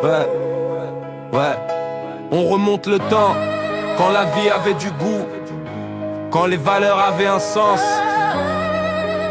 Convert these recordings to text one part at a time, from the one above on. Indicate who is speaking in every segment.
Speaker 1: Ouais, ouais. On remonte le temps, quand la vie avait du goût, quand les valeurs avaient un sens.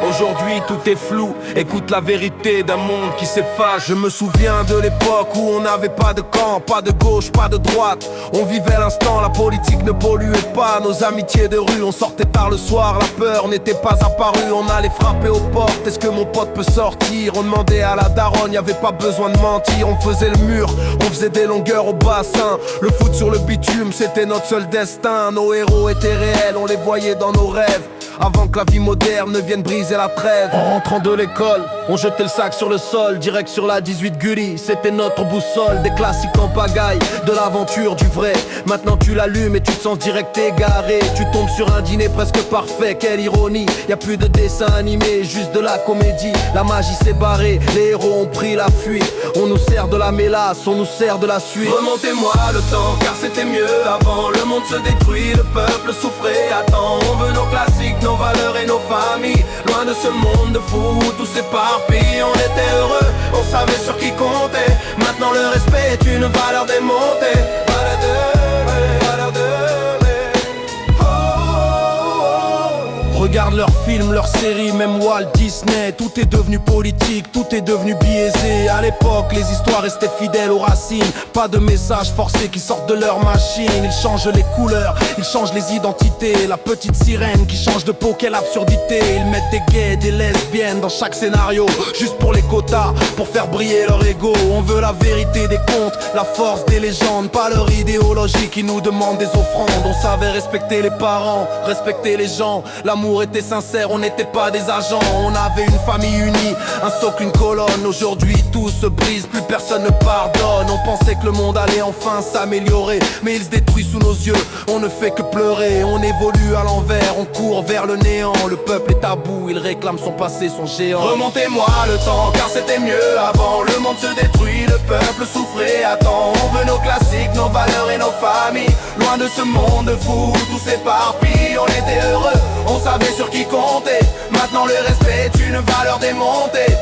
Speaker 1: Aujourd'hui tout est flou, écoute la vérité d'un monde qui s'efface. Je me souviens de l'époque où on n'avait pas de camp, pas de gauche, pas de droite. On vivait l'instant, la politique ne polluait pas nos amitiés de rue. On sortait tard le soir, la peur n'était pas apparue. On allait frapper aux portes, est-ce que mon pote peut sortir? On demandait à la daronne, y'avait pas besoin de mentir. On faisait le mur, on faisait des longueurs au bassin. Le foot sur le bitume, c'était notre seul destin. Nos héros étaient réels, on les voyait dans nos rêves. Avant que la vie moderne ne vienne briser la trêve. En rentrant de l'école, on jetait le sac sur le sol, direct sur la 18 Gulli. C'était notre boussole, des classiques en pagaille, de l'aventure, du vrai. Maintenant tu l'allumes et tu te sens direct égaré. Tu tombes sur un dîner presque parfait, quelle ironie. Y'a plus de dessins animés, juste de la comédie. La magie s'est barrée, les héros ont pris la fuite. On nous sert de la mélasse, on nous sert de la suite. Remontez-moi le temps, car c'était mieux avant. Le monde se détruit, le peuple souffrait. Attends, on veut nos classiques, nos valeurs et nos familles. Loin de ce monde de fous, tout s'éparpille. On était heureux, on savait sur qui compter. Maintenant le respect est une valeur démontée. Valeur de regarde leurs films, leurs séries, même Walt Disney. Tout est devenu politique, tout est devenu biaisé. À l'époque, les histoires restaient fidèles aux racines. Pas de messages forcés qui sortent de leur machine. Ils changent les couleurs, ils changent les identités. La petite sirène qui change de peau, quelle absurdité. Ils mettent des gays, des lesbiennes dans chaque scénario, juste pour les quotas, pour faire briller leur ego. On veut la vérité des contes, la force des légendes, pas leur idéologie qui nous demande des offrandes. On savait respecter les parents, respecter les gens. L'amour était sincère, on n'était pas des agents. On avait une famille unie, un socle, une colonne. Aujourd'hui tout se brise, plus personne ne pardonne. On pensait que le monde allait enfin s'améliorer, mais il se détruit sous nos yeux. On ne fait que pleurer, on évolue à l'envers. On court vers le néant, le peuple est à bout. Il réclame son passé, son géant. Remontez-moi le temps, car c'était mieux avant. Le monde se détruit, le peuple souffrait. Attends, on veut nos classiques, nos valeurs et nos familles. Loin de ce monde fou, tout s'éparpille. On était heureux, on savait sur qui compter. Maintenant le respect est une valeur démontée.